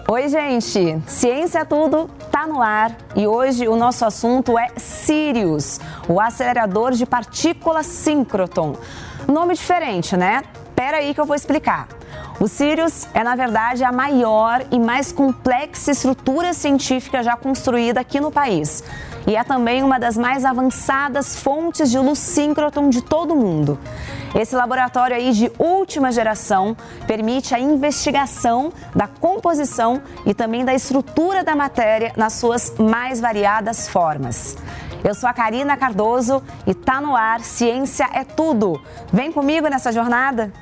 Oi, gente! Ciência é tudo, tá no ar e hoje o nosso assunto é Sirius, o acelerador de partículas síncrotron. Nome diferente, né? Pera aí que eu vou explicar. O Sirius é, na verdade, a maior e mais complexa estrutura científica já construída aqui no país. E é também uma das mais avançadas fontes de luz síncrotron de todo o mundo. Esse laboratório aí de última geração permite a investigação da composição e também da estrutura da matéria nas suas mais variadas formas. Eu sou a Karina Cardoso e tá no ar Ciência é Tudo. Vem comigo nessa jornada?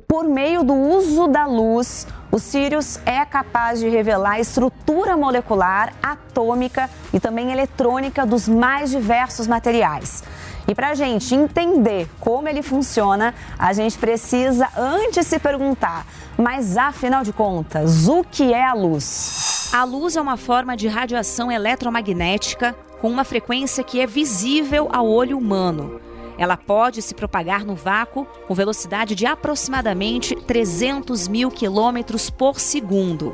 Por meio do uso da luz, o Sirius é capaz de revelar a estrutura molecular, atômica e também eletrônica dos mais diversos materiais. E para a gente entender como ele funciona, a gente precisa antes se perguntar, mas afinal de contas, o que é a luz? A luz é uma forma de radiação eletromagnética com uma frequência que é visível ao olho humano. Ela pode se propagar no vácuo com velocidade de aproximadamente 300 mil quilômetros por segundo.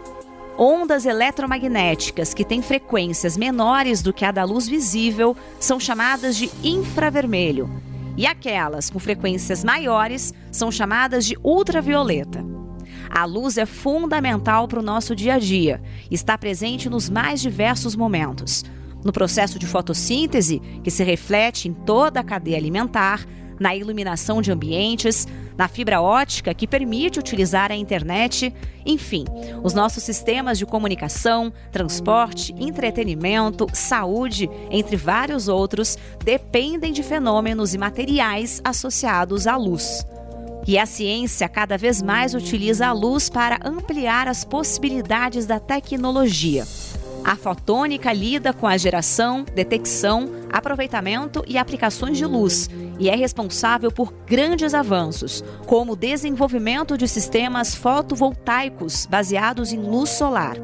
Ondas eletromagnéticas que têm frequências menores do que a da luz visível são chamadas de infravermelho. E aquelas com frequências maiores são chamadas de ultravioleta. A luz é fundamental para o nosso dia a dia e está presente nos mais diversos momentos. No processo de fotossíntese, que se reflete em toda a cadeia alimentar, na iluminação de ambientes, na fibra ótica, que permite utilizar a internet, enfim, os nossos sistemas de comunicação, transporte, entretenimento, saúde, entre vários outros, dependem de fenômenos e materiais associados à luz. E a ciência cada vez mais utiliza a luz para ampliar as possibilidades da tecnologia. A fotônica lida com a geração, detecção, aproveitamento e aplicações de luz e é responsável por grandes avanços, como o desenvolvimento de sistemas fotovoltaicos baseados em luz solar.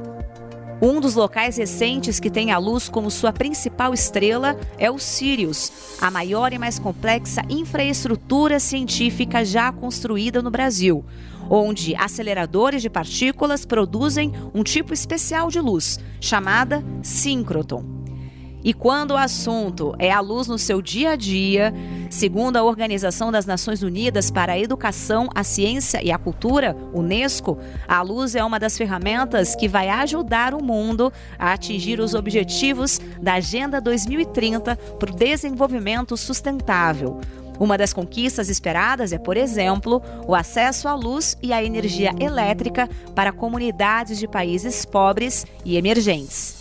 Um dos locais recentes que tem a luz como sua principal estrela é o Sirius, a maior e mais complexa infraestrutura científica já construída no Brasil, onde aceleradores de partículas produzem um tipo especial de luz, chamada síncrotron. E quando o assunto é a luz no seu dia a dia, segundo a Organização das Nações Unidas para a Educação, a Ciência e a Cultura, UNESCO, a luz é uma das ferramentas que vai ajudar o mundo a atingir os objetivos da Agenda 2030 para o desenvolvimento sustentável. Uma das conquistas esperadas é, por exemplo, o acesso à luz e à energia elétrica para comunidades de países pobres e emergentes.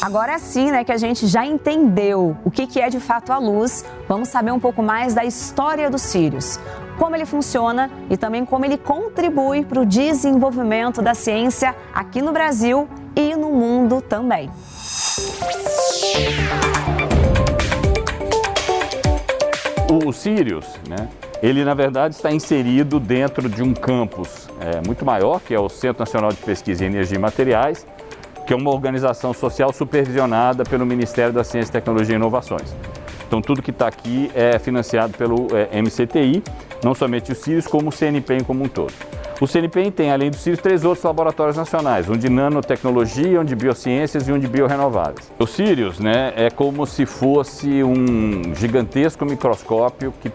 Agora sim, né, que a gente já entendeu o que é de fato a luz, vamos saber um pouco mais da história do Sirius, como ele funciona e também como ele contribui para o desenvolvimento da ciência aqui no Brasil e no mundo também. O Sirius, né, ele na verdade está inserido dentro de um campus muito maior, que é o Centro Nacional de Pesquisa em Energia e Materiais, que é uma organização social supervisionada pelo Ministério da Ciência, Tecnologia e Inovações. Então tudo que está aqui é financiado pelo MCTI, não somente o Sirius, como o CNPEM como um todo. O CNPEM tem, além do Sirius, 3 outros laboratórios nacionais, um de nanotecnologia, um de biociências e um de biorrenováveis. O Sirius, né, é como se fosse um gigantesco microscópio que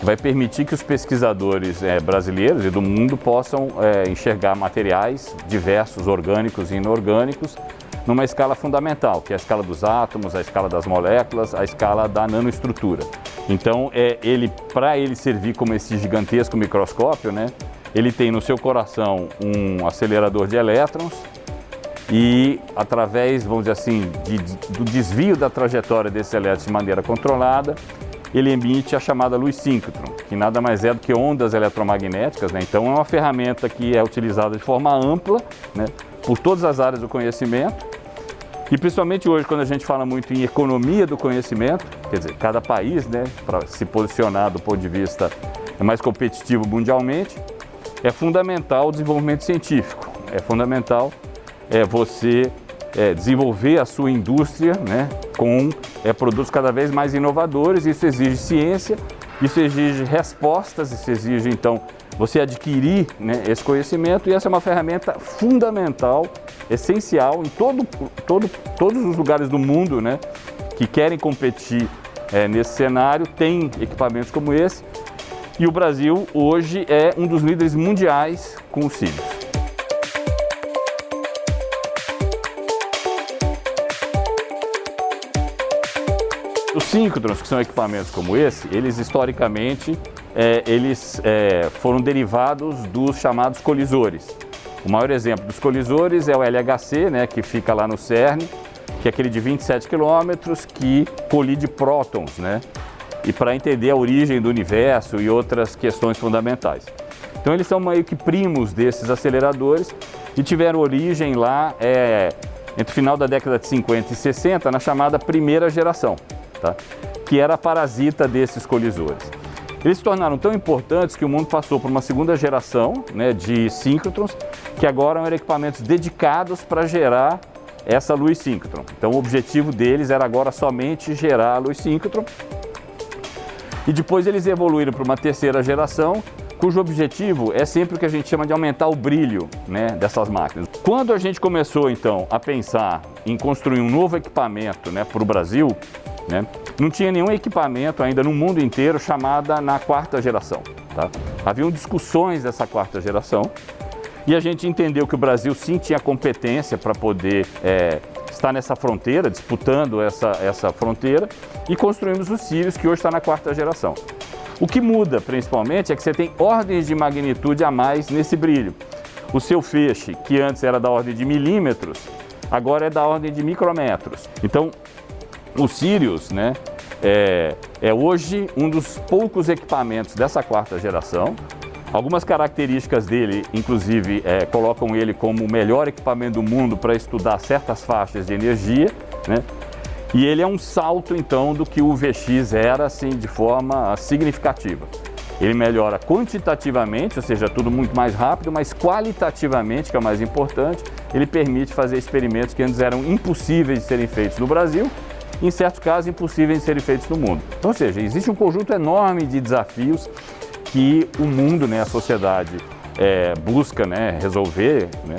vai permitir que os pesquisadores brasileiros e do mundo possam enxergar materiais diversos, orgânicos e inorgânicos, numa escala fundamental, que é a escala dos átomos, a escala das moléculas, a escala da nanoestrutura. Então, para ele servir como esse gigantesco microscópio, né, ele tem no seu coração um acelerador de elétrons e, através, vamos dizer assim, do desvio da trajetória desses elétrons de maneira controlada, ele emite a chamada luz síncrotron, que nada mais é do que ondas eletromagnéticas, né? Então é uma ferramenta que é utilizada de forma ampla, né, por todas as áreas do conhecimento E principalmente hoje, quando a gente fala muito em economia do conhecimento, quer dizer, cada país, né, para se posicionar do ponto de vista mais competitivo mundialmente, é fundamental o desenvolvimento científico, é fundamental você desenvolver a sua indústria, né, com produtos cada vez mais inovadores. Isso exige ciência, isso exige respostas, isso exige, então, você adquirir, né, esse conhecimento, e essa é uma ferramenta fundamental, essencial em todos os lugares do mundo, né, que querem competir nesse cenário, tem equipamentos como esse, e o Brasil hoje é um dos líderes mundiais com os Sirius. Os síncrotrons, que são equipamentos como esse, eles historicamente foram derivados dos chamados colisores. O maior exemplo dos colisores é o LHC, né, que fica lá no CERN, que é aquele de 27 quilômetros que colide prótons, né, e para entender a origem do universo e outras questões fundamentais. Então eles são meio que primos desses aceleradores e tiveram origem lá entre o final da década de 50 e 60, na chamada primeira geração, tá? Que era a parasita desses colisores. Eles se tornaram tão importantes que o mundo passou por uma segunda geração, né, de síncrotrons, que agora eram equipamentos dedicados para gerar essa luz síncrotron. Então o objetivo deles era agora somente gerar a luz síncrotron. E depois eles evoluíram para uma terceira geração, cujo objetivo é sempre o que a gente chama de aumentar o brilho, né, dessas máquinas. Quando a gente começou então a pensar em construir um novo equipamento, né, para o Brasil, né, não tinha nenhum equipamento ainda no mundo inteiro chamada na quarta geração, tá? Haviam discussões dessa quarta geração e a gente entendeu que o Brasil sim tinha competência para poder estar nessa fronteira, disputando essa fronteira, e construímos o Sirius, que hoje está na quarta geração. O que muda principalmente é que você tem ordens de magnitude a mais nesse brilho. O seu feixe, que antes era da ordem de milímetros, agora é da ordem de micrometros. Então, o Sirius, né, é hoje um dos poucos equipamentos dessa quarta geração. Algumas características dele, inclusive, colocam ele como o melhor equipamento do mundo para estudar certas faixas de energia, né? E ele é um salto, então, do que o VX era, assim, de forma significativa. Ele melhora quantitativamente, ou seja, tudo muito mais rápido, mas qualitativamente, que é o mais importante, ele permite fazer experimentos que antes eram impossíveis de serem feitos no Brasil, e, em certos casos, impossíveis de serem feitos no mundo. Então, ou seja, existe um conjunto enorme de desafios que o mundo, né, a sociedade busca, né, resolver, né,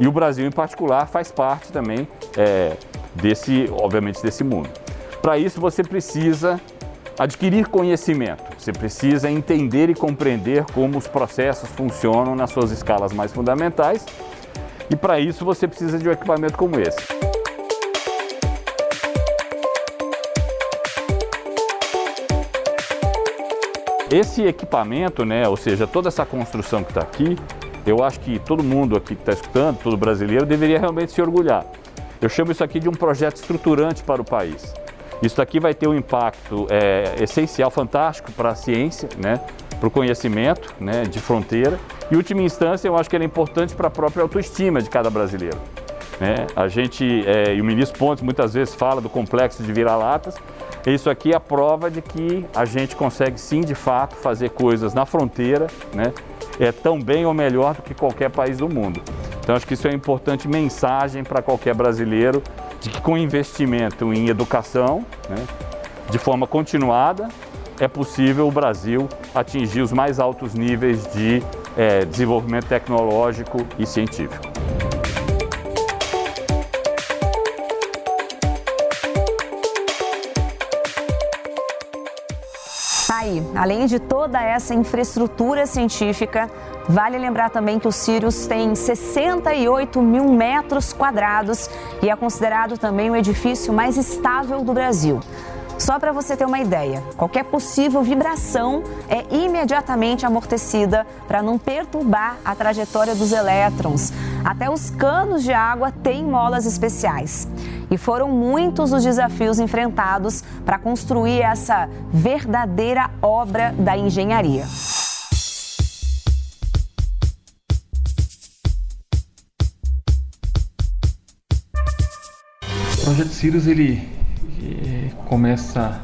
e o Brasil em particular faz parte também obviamente desse mundo. Para isso você precisa adquirir conhecimento, você precisa entender e compreender como os processos funcionam nas suas escalas mais fundamentais, e para isso você precisa de um equipamento como esse. Esse equipamento, né, ou seja, toda essa construção que está aqui, eu acho que todo mundo aqui que está escutando, todo brasileiro, deveria realmente se orgulhar. Eu chamo isso aqui de um projeto estruturante para o país. Isso aqui vai ter um impacto essencial, fantástico para a ciência, né, para o conhecimento, né, de fronteira. E, em última instância, eu acho que ele é importante para a própria autoestima de cada brasileiro, né? A gente, e o ministro Pontes muitas vezes fala do complexo de vira-latas. Isso aqui é a prova de que a gente consegue sim, de fato, fazer coisas na fronteira, né, tão bem ou melhor do que qualquer país do mundo. Então acho que isso é uma importante mensagem para qualquer brasileiro, de que com investimento em educação, né, de forma continuada, é possível o Brasil atingir os mais altos níveis de desenvolvimento tecnológico e científico. Aí, além de toda essa infraestrutura científica, vale lembrar também que o Sirius tem 68 mil metros quadrados e é considerado também o edifício mais estável do Brasil. Só para você ter uma ideia, qualquer possível vibração é imediatamente amortecida para não perturbar a trajetória dos elétrons. Até os canos de água têm molas especiais. E foram muitos os desafios enfrentados para construir essa verdadeira obra da engenharia. projeto Sirius, ele começa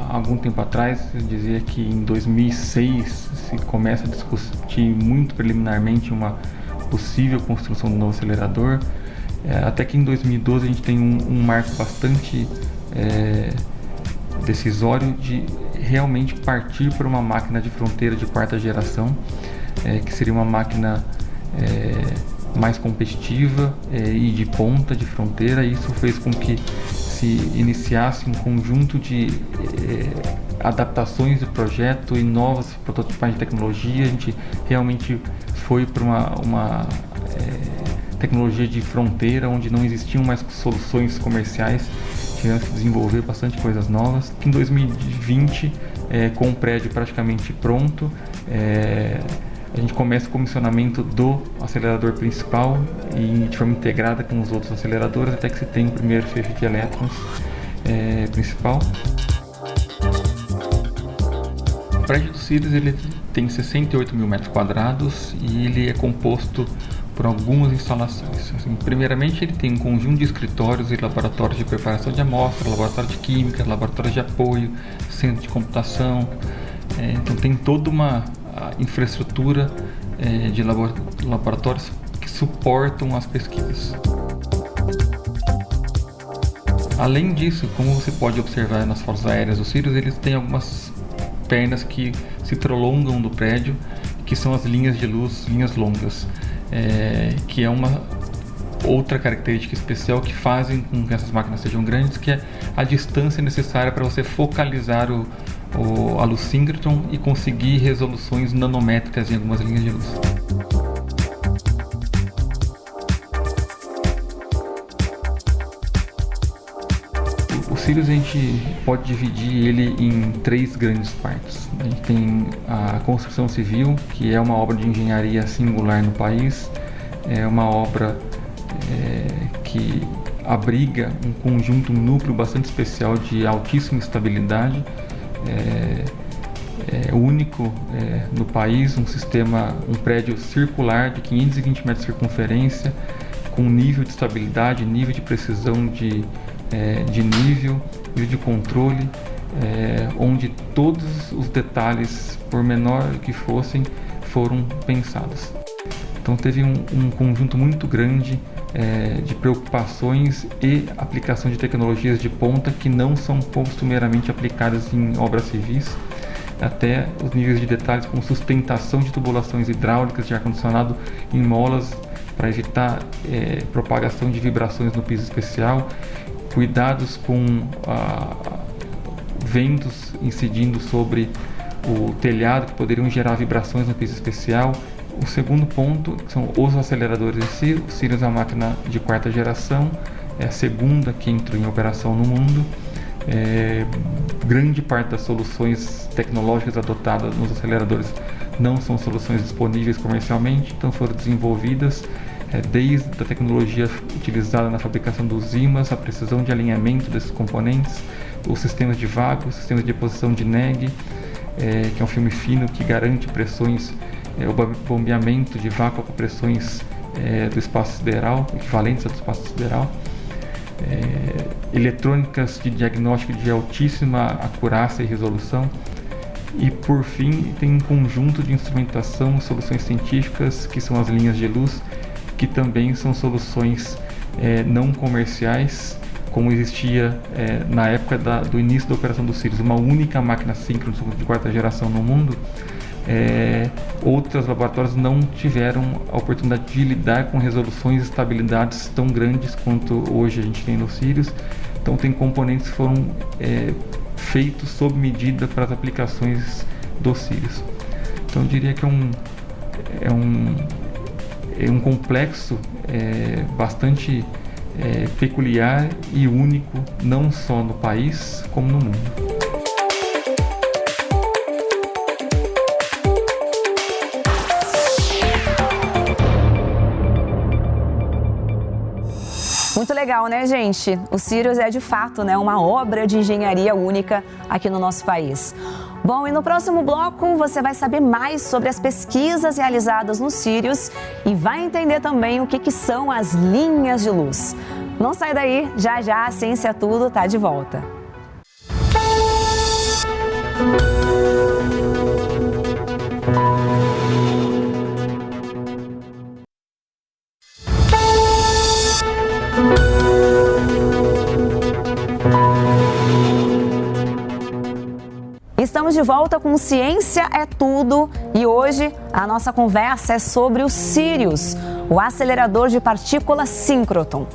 há algum tempo atrás. Eu dizia que em 2006 se começa a discutir muito preliminarmente uma possível construção do novo acelerador, até que em 2012 a gente tem um marco bastante decisório de realmente partir para uma máquina de fronteira de 4ª geração, que seria uma máquina mais competitiva e de ponta, de fronteira. Isso fez com que se iniciasse um conjunto de adaptações do projeto e novas prototipagens de tecnologia. A gente realmente foi para uma tecnologia de fronteira, onde não existiam mais soluções comerciais. Tivemos que desenvolver bastante coisas novas. Em 2020, com o prédio praticamente pronto, a gente começa o comissionamento do acelerador principal e de forma integrada com os outros aceleradores, até que se tem o primeiro feixe de elétrons principal. O prédio do Sirius ele tem 68 mil metros quadrados e ele é composto por algumas instalações. Assim, primeiramente, ele tem um conjunto de escritórios e laboratórios de preparação de amostra, laboratório de química, laboratórios de apoio, centro de computação. Então tem toda uma infraestrutura de laboratórios que suportam as pesquisas. Além disso, como você pode observar nas fotos aéreas do Sirius, eles têm algumas pernas que se prolongam do prédio, que são as linhas de luz, linhas longas, que é uma outra característica especial que fazem com que essas máquinas sejam grandes, que é a distância necessária para você focalizar a luz síncroton e conseguir resoluções nanométricas em algumas linhas de luz. O Sirius a gente pode dividir ele em 3 grandes partes. A gente tem a construção civil, que é uma obra de engenharia singular no país, é uma obra que abriga um conjunto, um núcleo bastante especial de altíssima estabilidade, único no país, um prédio circular de 520 metros de circunferência, com nível de estabilidade, nível de precisão de nível de controle, onde todos os detalhes, por menor que fossem, foram pensados. Então teve um conjunto muito grande de preocupações e aplicação de tecnologias de ponta que não são costumeiramente aplicadas em obras civis, até os níveis de detalhes como sustentação de tubulações hidráulicas de ar-condicionado em molas para evitar propagação de vibrações no piso especial, cuidados com ventos incidindo sobre o telhado que poderiam gerar vibrações no piso especial. O segundo ponto são os aceleradores em si. O Sirius é uma máquina de 4ª geração, é a segunda que entrou em operação no mundo. Grande parte das soluções tecnológicas adotadas nos aceleradores não são soluções disponíveis comercialmente, então foram desenvolvidas desde a tecnologia utilizada na fabricação dos ímãs, a precisão de alinhamento desses componentes, os sistemas de vácuo, os sistemas de deposição de NEG, que é um filme fino que garante pressões, o bombeamento de vácuo com pressões do espaço sideral, equivalentes ao do espaço sideral, eletrônicas de diagnóstico de altíssima acurácia e resolução, e por fim tem um conjunto de instrumentação e soluções científicas que são as linhas de luz, que também são soluções não comerciais, como existia na época do início da operação do Sirius, uma única máquina síncrona de 4ª geração no mundo. Outros laboratórios não tiveram a oportunidade de lidar com resoluções e estabilidades tão grandes quanto hoje a gente tem no Sirius. Então tem componentes que foram feitos sob medida para as aplicações do Sirius. Então eu diria que é um complexo bastante peculiar e único, não só no país como no mundo. Muito legal, né, gente? O Sirius é, de fato, uma obra de engenharia única aqui no nosso país. Bom, e no próximo bloco você vai saber mais sobre as pesquisas realizadas no Sirius e vai entender também o que são as linhas de luz. Não sai daí, já já a Ciência é Tudo tá de volta. Estamos de volta com Ciência é Tudo e hoje a nossa conversa é sobre o Sirius, o acelerador de partículas síncroton.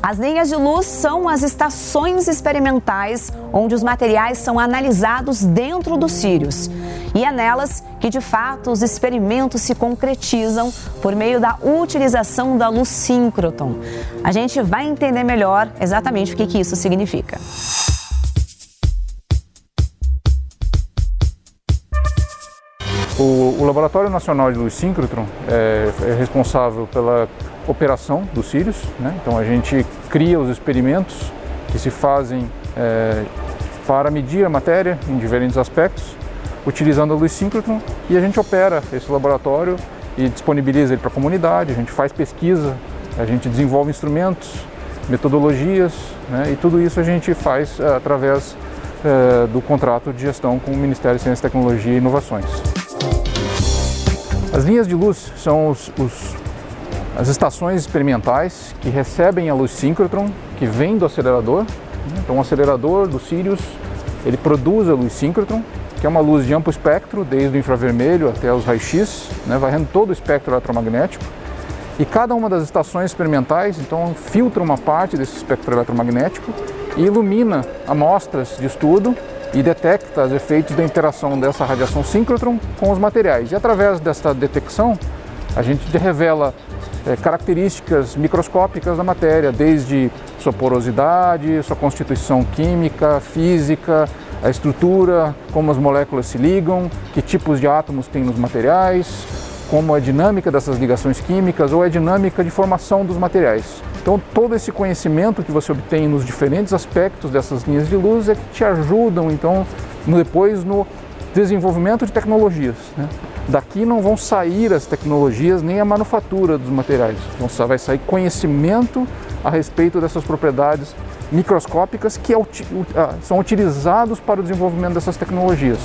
As linhas de luz são as estações experimentais onde os materiais são analisados dentro do Sirius. E é nelas que, de fato, os experimentos se concretizam por meio da utilização da luz síncroton. A gente vai entender melhor exatamente o que isso significa. O Laboratório Nacional de Luz Síncrotron é responsável pela operação do Sirius, né? Então a gente cria os experimentos que se fazem para medir a matéria em diferentes aspectos, utilizando a luz síncrotron, e a gente opera esse laboratório e disponibiliza ele para a comunidade. A gente faz pesquisa, a gente desenvolve instrumentos, metodologias, né? E tudo isso a gente faz através do contrato de gestão com o Ministério de Ciência, Tecnologia e Inovações. As linhas de luz são as estações experimentais que recebem a luz síncrotron, que vem do acelerador. Então o acelerador do Sirius, ele produz a luz síncrotron, que é uma luz de amplo espectro, desde o infravermelho até os raios-x, né, varrendo todo o espectro eletromagnético. E cada uma das estações experimentais, então, filtra uma parte desse espectro eletromagnético e ilumina amostras de estudo e detecta os efeitos da interação dessa radiação síncrotron com os materiais. E através dessa detecção, a gente revela características microscópicas da matéria, desde sua porosidade, sua constituição química, física, a estrutura, como as moléculas se ligam, que tipos de átomos tem nos materiais, como a dinâmica dessas ligações químicas ou a dinâmica de formação dos materiais. Então, todo esse conhecimento que você obtém nos diferentes aspectos dessas linhas de luz é que te ajudam, então, depois no desenvolvimento de tecnologias, né? Daqui não vão sair as tecnologias nem a manufatura dos materiais, vai sair conhecimento a respeito dessas propriedades microscópicas que são utilizados para o desenvolvimento dessas tecnologias.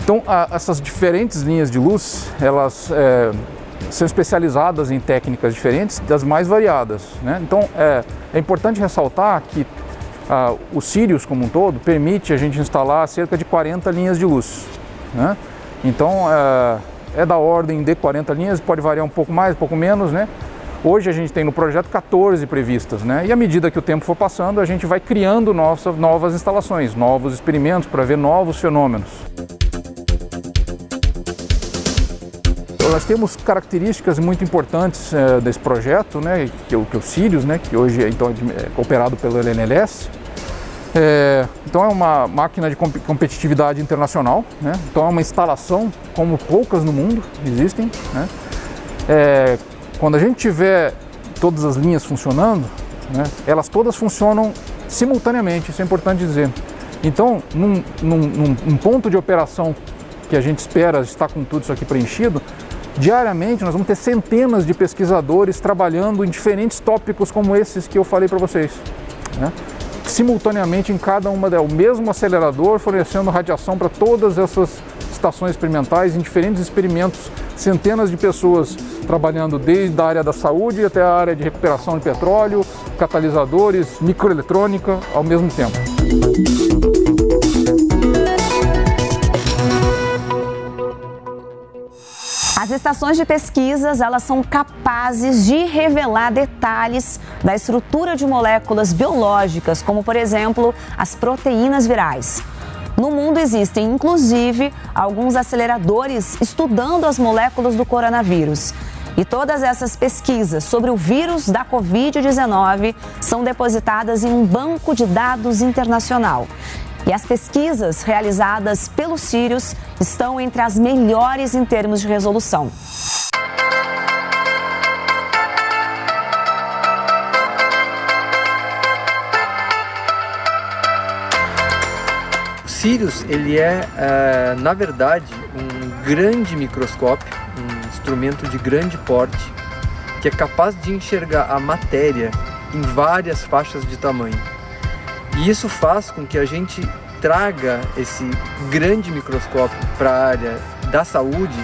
Então, essas diferentes linhas de luz, elas são especializadas em técnicas diferentes, das mais variadas, né? Então, é importante ressaltar que o Sirius, como um todo, permite a gente instalar cerca de 40 linhas de luz, né? Então, é da ordem de 40 linhas, pode variar um pouco mais, um pouco menos, né? Hoje a gente tem no projeto 14 previstas, né? E à medida que o tempo for passando, a gente vai criando novas instalações, novos experimentos para ver novos fenômenos. Nós temos características muito importantes desse projeto, né, que é o Sirius, né, que hoje então, é operado pelo LNLS. Então é uma máquina de competitividade internacional, né? Então é uma instalação como poucas no mundo existem, né? Quando a gente tiver todas as linhas funcionando, né, elas todas funcionam simultaneamente, isso é importante dizer. Então, num ponto de operação que a gente espera estar com tudo isso aqui preenchido, diariamente nós vamos ter centenas de pesquisadores trabalhando em diferentes tópicos como esses que eu falei para vocês, né? Simultaneamente em cada uma delas, o mesmo acelerador fornecendo radiação para todas essas estações experimentais, em diferentes experimentos, centenas de pessoas trabalhando desde a área da saúde até a área de recuperação de petróleo, catalisadores, microeletrônica ao mesmo tempo. As estações de pesquisas, elas são capazes de revelar detalhes da estrutura de moléculas biológicas, como, por exemplo, as proteínas virais. No mundo existem, inclusive, alguns aceleradores estudando as moléculas do coronavírus. E todas essas pesquisas sobre o vírus da Covid-19 são depositadas em um banco de dados internacional. E as pesquisas realizadas pelo Sirius estão entre as melhores em termos de resolução. O Sirius, ele na verdade, um grande microscópio, um instrumento de grande porte, que é capaz de enxergar a matéria em várias faixas de tamanho. E isso faz com que a gente traga esse grande microscópio para a área da saúde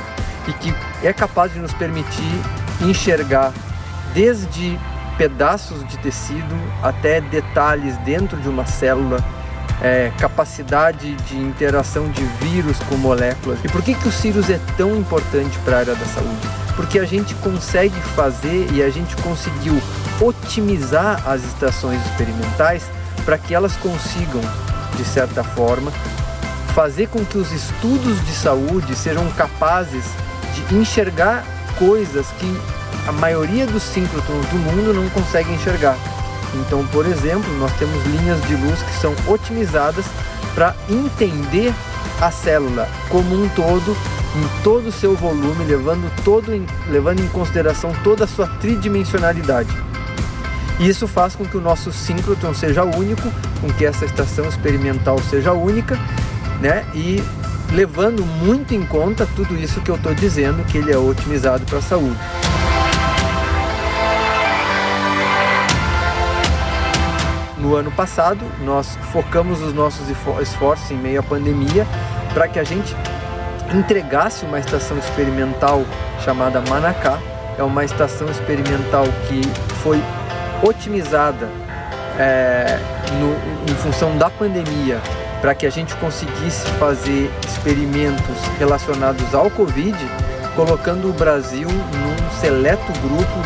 e que é capaz de nos permitir enxergar desde pedaços de tecido até detalhes dentro de uma célula, capacidade de interação de vírus com moléculas. E por que o Sirius é tão importante para a área da saúde? Porque a gente consegue fazer e a gente conseguiu otimizar as estações experimentais para que elas consigam, de certa forma, fazer com que os estudos de saúde sejam capazes de enxergar coisas que a maioria dos síncrotrons do mundo não consegue enxergar. Então, por exemplo, nós temos linhas de luz que são otimizadas para entender a célula como um todo, em todo o seu volume, levando em consideração toda a sua tridimensionalidade. E isso faz com que o nosso síncrotron seja único, com que essa estação experimental seja única, né? E levando muito em conta tudo isso que eu estou dizendo, que ele é otimizado para a saúde. No ano passado, nós focamos os nossos esforços em meio à pandemia para que a gente entregasse uma estação experimental chamada Manacá. É uma estação experimental que foi otimizada em função da pandemia para que a gente conseguisse fazer experimentos relacionados ao Covid, colocando o Brasil num seleto grupo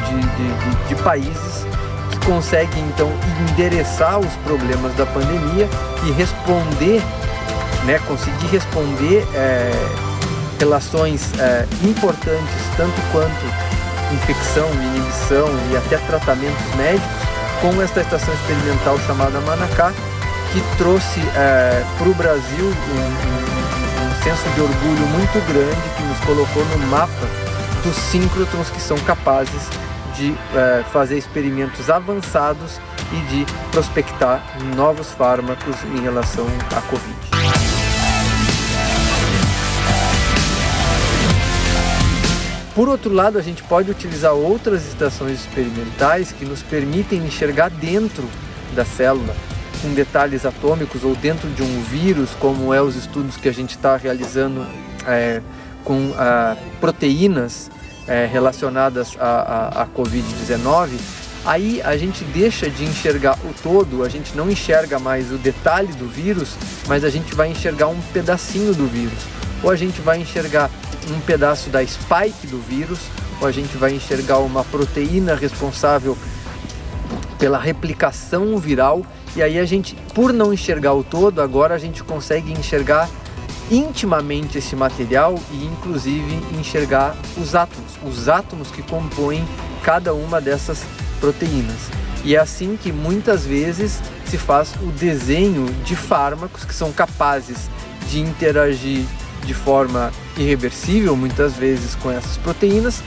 de países que conseguem então endereçar os problemas da pandemia e responder, conseguir responder relações importantes, tanto quanto infecção, inibição e até tratamentos médicos, com esta estação experimental chamada Manacá, que trouxe para o Brasil um senso de orgulho muito grande, que nos colocou no mapa dos síncrotrons que são capazes de fazer experimentos avançados e de prospectar novos fármacos em relação à Covid. Por outro lado, a gente pode utilizar outras estações experimentais que nos permitem enxergar dentro da célula, com detalhes atômicos ou dentro de um vírus, como os estudos que a gente está realizando com proteínas relacionadas à Covid-19. Aí a gente deixa de enxergar o todo, a gente não enxerga mais o detalhe do vírus, mas a gente vai enxergar um pedacinho do vírus. Ou a gente vai enxergar um pedaço da spike do vírus, ou a gente vai enxergar uma proteína responsável pela replicação viral. E aí a gente, por não enxergar o todo, agora a gente consegue enxergar intimamente esse material e inclusive enxergar os átomos que compõem cada uma dessas proteínas. E é assim que muitas vezes se faz o desenho de fármacos que são capazes de interagir de forma irreversível, muitas vezes, com essas proteínas,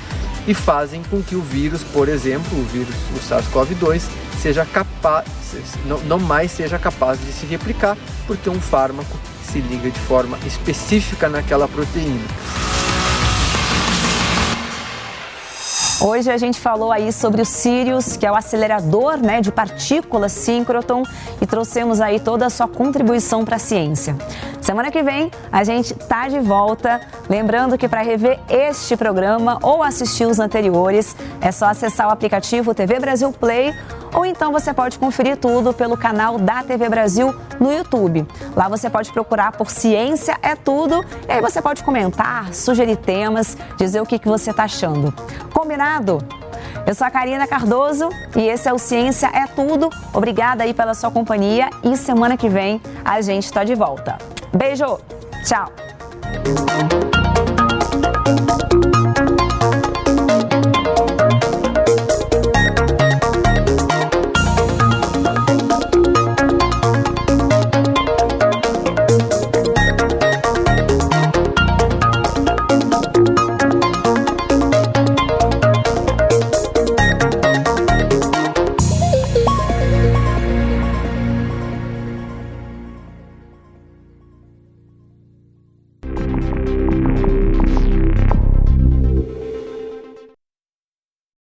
e fazem com que o vírus, por exemplo, o SARS-CoV-2, não mais seja capaz de se replicar, porque um fármaco se liga de forma específica naquela proteína. Hoje a gente falou aí sobre o Sirius, que é o acelerador de partículas síncrotron, e trouxemos aí toda a sua contribuição para a ciência. Semana que vem a gente tá de volta. Lembrando que para rever este programa ou assistir os anteriores, é só acessar o aplicativo TV Brasil Play, ou então você pode conferir tudo pelo canal da TV Brasil no YouTube. Lá você pode procurar por Ciência é Tudo, e aí você pode comentar, sugerir temas, dizer o que você está achando. Combinado? Eu sou a Karina Cardoso e esse é o Ciência é Tudo. Obrigada aí pela sua companhia e semana que vem a gente está de volta. Beijo, tchau!